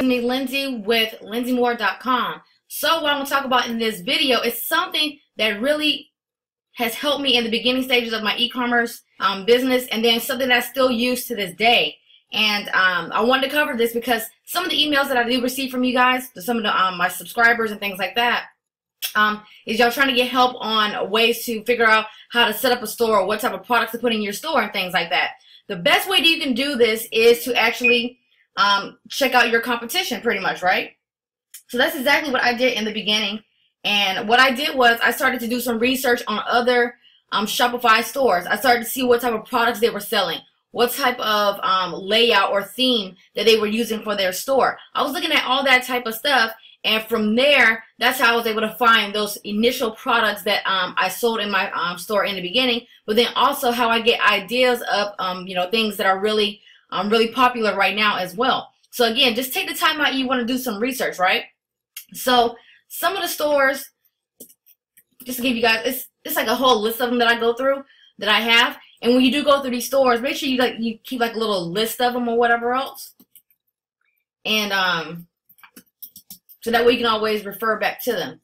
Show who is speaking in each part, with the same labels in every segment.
Speaker 1: Me, Lindsay with LindsayMoore.com. So what I'm going to talk about in this video is something that really has helped me in the beginning stages of my e-commerce business, and then something that I still use to this day. And I wanted to cover this because some of the emails that I do receive from you guys, some of the, my subscribers and things like that, is y'all trying to get help on ways to figure out how to set up a store, or what type of products to put in your store and things like that. The best way that you can do this is to actually check out your competition, pretty much, right? So that's exactly what I did in the beginning. And what I did was I started to do some research on other Shopify stores. I started to see what type of products they were selling, what type of layout or theme that they were using for their store. I was looking at all that type of stuff, and from there, that's how I was able to find those initial products that I sold in my store in the beginning, but then also how I get ideas of you know, things that are really really popular right now as well. So again, just take the time out. You want to do some research, right? So some of the stores, just to give you guys, it's like a whole list of them that I go through, that I have. And when you do go through these stores, make sure you keep like a little list of them or whatever else. And so that way you can always refer back to them.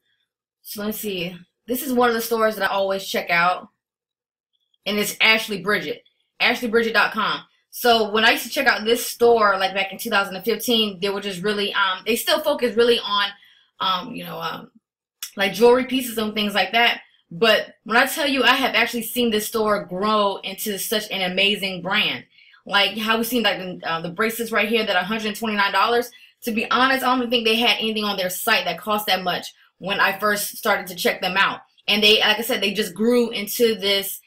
Speaker 1: So let's see. This is one of the stores that I always check out, and it's Ashley Bridget, AshleyBridget.com. So when I used to check out this store, like back in 2015, they were just really, they still focus really on, you know, like jewelry pieces and things like that. But when I tell you, I have actually seen this store grow into such an amazing brand. Like how we've seen like the bracelets right here that are $129. To be honest, I don't even think they had anything on their site that cost that much when I first started to check them out. And they, like I said, they just grew into this,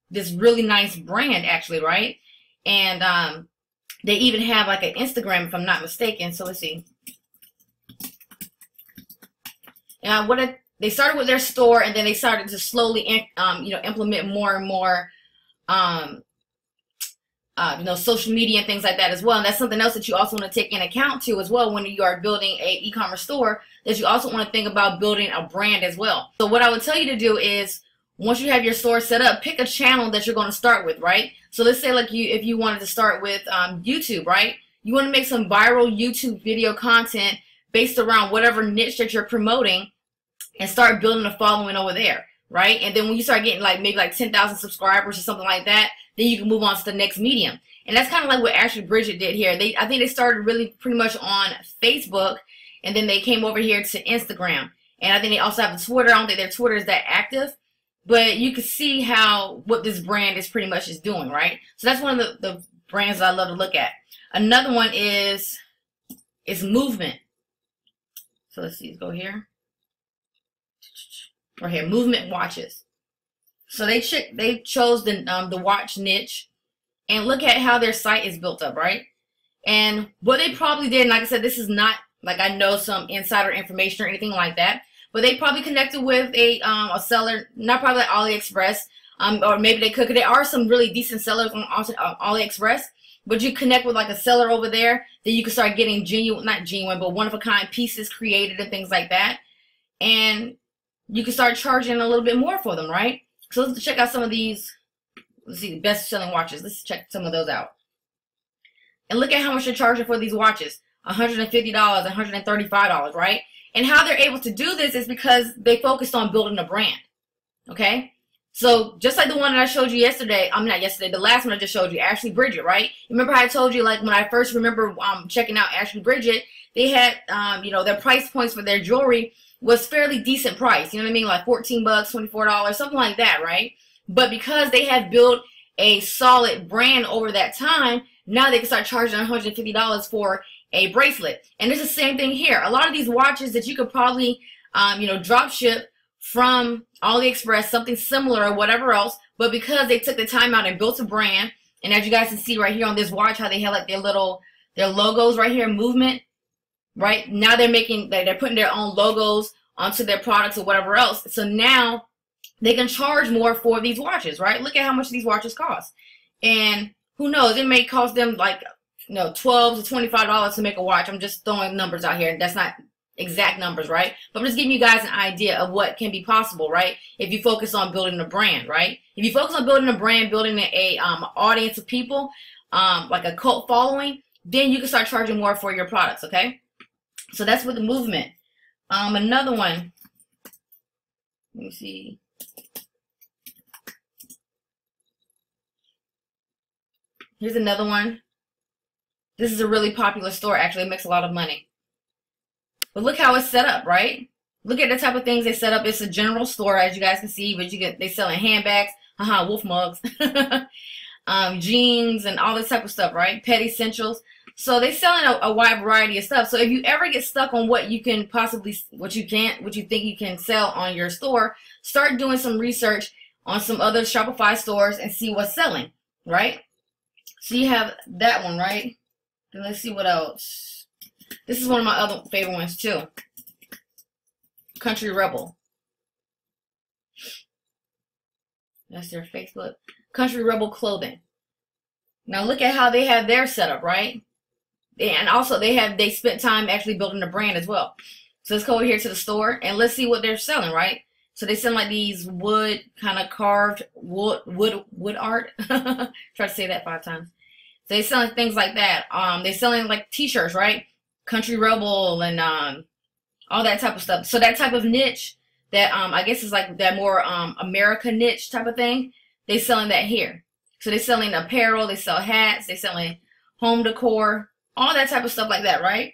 Speaker 1: this really nice brand actually, right? And they even have like an Instagram, if I'm not mistaken. So let's see. And they started with their store, and then they started to slowly, you know, implement more and more, you know, social media and things like that as well. And that's something else that you also want to take in account too as well when you are building a e-commerce store, that you also want to think about building a brand as well. So what I would tell you to do is, once you have your store set up, pick a channel that you're going to start with, right? So let's say like if you wanted to start with YouTube, right? You want to make some viral YouTube video content based around whatever niche that you're promoting, and start building a following over there, right? And then when you start getting like maybe like 10,000 subscribers or something like that, then you can move on to the next medium. And that's kind of like what Ashley Bridget did here. I think they started really pretty much on Facebook, and then they came over here to Instagram. And I think they also have a Twitter. I don't think their Twitter is that active, but you can see what this brand is pretty much is doing, right? So that's one of the brands that I love to look at. Another one is Movement. So let's see, let's go here. Right here, Movement watches. So they chose the watch niche, and look at how their site is built up, right? And what they probably did, and like I said, this is not like I know some insider information or anything like that, but they probably connected with a seller, not probably like AliExpress, or maybe they could. There are some really decent sellers on AliExpress, but you connect with like a seller over there, then you can start getting not genuine, but one-of-a-kind pieces created and things like that, and you can start charging a little bit more for them, right? So let's check out some of these. Let's see, the best-selling watches. Let's check some of those out. And look at how much they're charging for these watches. $150, $135, right? And how they're able to do this is because they focused on building a brand, okay? So just like the one that I showed you yesterday, not yesterday, the last one I just showed you, Ashley Bridget, right? Remember how I told you, like when I first remember checking out Ashley Bridget, they had, you know, their price points for their jewelry was fairly decent price, you know what I mean? Like $14, $24, something like that, right? But because they have built a solid brand over that time, now they can start charging $150 for a bracelet. And it's the same thing here. A lot of these watches that you could probably, you know, drop ship from AliExpress, something similar or whatever else, but because they took the time out and built a brand, and as you guys can see right here on this watch, how they have like their logos right here, Movement, right? Now they're putting their own logos onto their products or whatever else. So now they can charge more for these watches, right? Look at how much these watches cost. And who knows, it may cost them like, you know, $12 to $25 to make a watch. I'm just throwing numbers out here. That's not exact numbers, right? But I'm just giving you guys an idea of what can be possible, right? If you focus on building a brand, right? If you focus on building a brand, building a audience of people, like a cult following, then you can start charging more for your products, okay? So that's with the movement. Another one, let me see. Here's another one. This is a really popular store, actually. It makes a lot of money. But look how it's set up, right? Look at the type of things they set up. It's a general store, as you guys can see, but they selling handbags, wolf mugs, jeans, and all this type of stuff, right? Pet essentials. So they're selling a wide variety of stuff. So if you ever get stuck on what you can possibly, what you think you can sell on your store, start doing some research on some other Shopify stores and see what's selling, right? So you have that one, right? And let's see what else. This is one of my other favorite ones too. Country Rebel. That's their Facebook. Country Rebel Clothing. Now look at how they have their setup, right? And also they spent time actually building a brand as well. So let's go over here to the store and let's see what they're selling, right? So they sell like these wood, kind of carved wood art. Try to say that 5 times. So they selling things like that. They're selling like t-shirts, right? Country Rebel and all that type of stuff. So that type of niche that I guess is like that more America niche type of thing. They selling that here. So they're selling apparel, they sell hats, they selling home decor, all that type of stuff like that, right?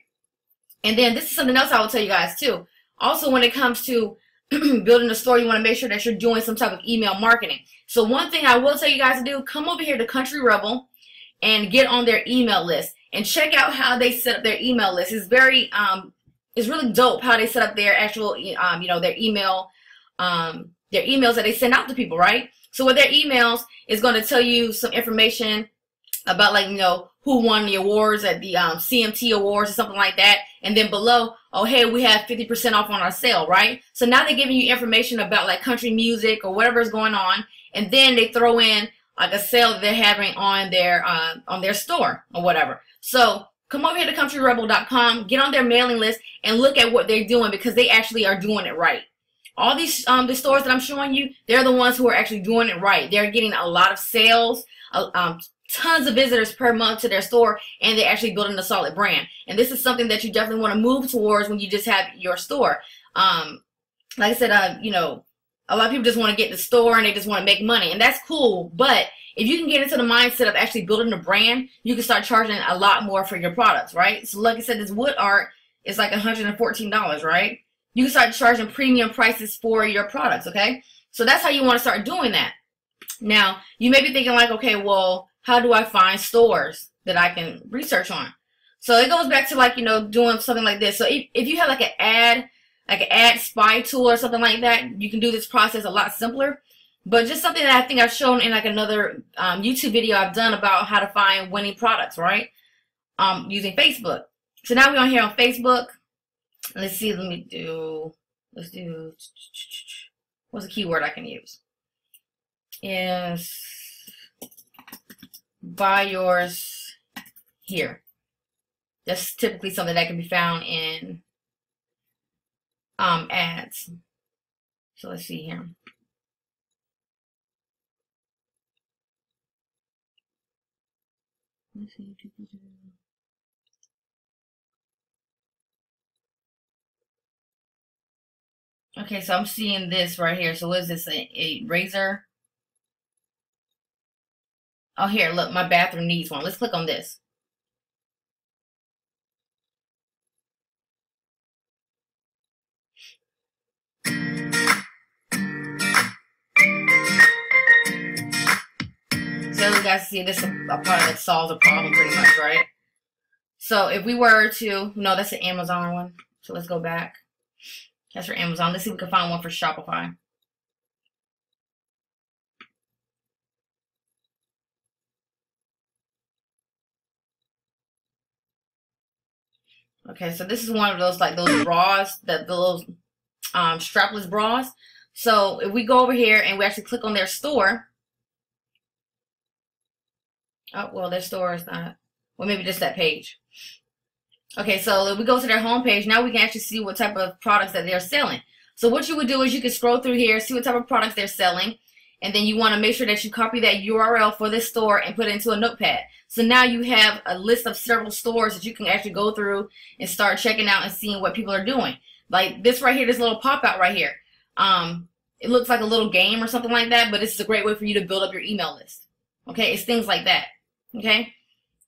Speaker 1: And then this is something else I will tell you guys too. Also, when it comes to building a store, you want to make sure that you're doing some type of email marketing. So one thing I will tell you guys to do, come over here to Country Rebel and get on their email list and check out how they set up their email list. It's very it's really dope how they set up their actual their emails that they send out to people, right? So with their emails, it's going to tell you some information about, like, who won the awards at the CMT awards or something like that. And then below, oh, hey, we have 50% off on our sale, right? So now they're giving you information about like country music or whatever is going on. And then they throw in like a sale that they're having on their store or whatever. So come over here to countryrebel.com, get on their mailing list and look at what they're doing, because they actually are doing it right. All these the stores that I'm showing you, they're the ones who are actually doing it right. They're getting a lot of sales, tons of visitors per month to their store, and they're actually building a solid brand. And this is something that you definitely want to move towards when you just have your store. Like I said, a lot of people just want to get in the store and they just want to make money, and that's cool. But if you can get into the mindset of actually building a brand, you can start charging a lot more for your products, right? So like I said, this wood art is like $114, right? You can start charging premium prices for your products, okay? So that's how you want to start doing that. Now, you may be thinking like, okay, well, how do I find stores that I can research on? So it goes back to like, doing something like this. So if you have like an ad spy tool or something like that, you can do this process a lot simpler. But just something that I think I've shown in like another YouTube video I've done about how to find winning products, right? Using Facebook. So now we're on here on Facebook. Let's see, let's do, what's a keyword I can use? Is buy yours here. That's typically something that can be found in ads. So let's see here. Let's see. Okay, so I'm seeing this right here. So what is this, a razor? Oh, here, look, my bathroom needs one. Let's click on this. So you guys see this is a product that solves a problem pretty much, right? So if we were to, no, that's an Amazon one. So let's go back. That's for Amazon. Let's see if we can find one for Shopify. Okay, so this is one of those, like those bras, those strapless bras. So if we go over here and we actually click on their store. Oh, well, their store is not, well, maybe just that page. Okay, so if we go to their homepage, now we can actually see what type of products that they're selling. So what you would do is you can scroll through here, see what type of products they're selling, and then you want to make sure that you copy that URL for this store and put it into a notepad. So now you have a list of several stores that you can actually go through and start checking out and seeing what people are doing. Like this right here, this little pop-out right here. It looks like a little game or something like that, but this is a great way for you to build up your email list. Okay, it's things like that. Okay,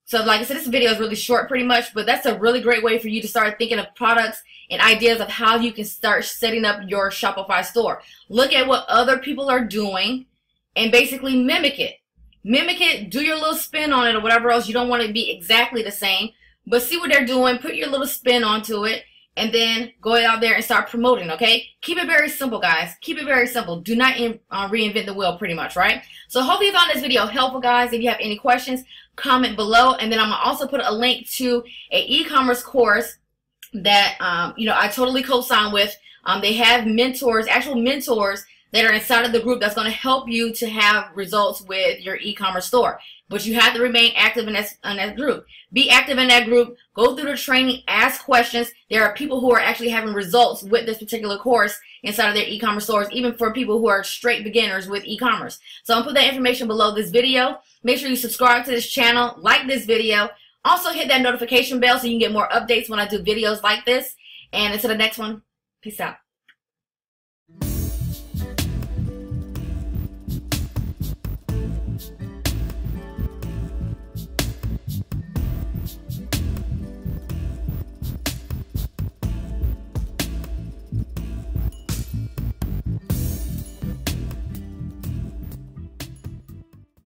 Speaker 1: so like I said, this video is really short pretty much, but that's a really great way for you to start thinking of products and ideas of how you can start setting up your Shopify store. Look at what other people are doing and basically mimic it. Mimic it, do your little spin on it or whatever else. You don't want to be exactly the same, but see what they're doing, put your little spin onto it, and then go out there and start promoting, okay? Keep it very simple, guys. Keep it very simple. Do not reinvent the wheel, pretty much, right? So hopefully you found this video helpful, guys. If you have any questions, comment below. And then I'm going to also put a link to an e-commerce course that, I totally co-sign with. They have mentors, actual mentors that are inside of the group that's going to help you to have results with your e-commerce store. But you have to remain active in that group. Be active in that group. Go through the training. Ask questions. There are people who are actually having results with this particular course inside of their e-commerce stores, even for people who are straight beginners with e-commerce. So I'll put that information below this video. Make sure you subscribe to this channel, like this video. Also hit that notification bell so you can get more updates when I do videos like this. And until the next one, peace out.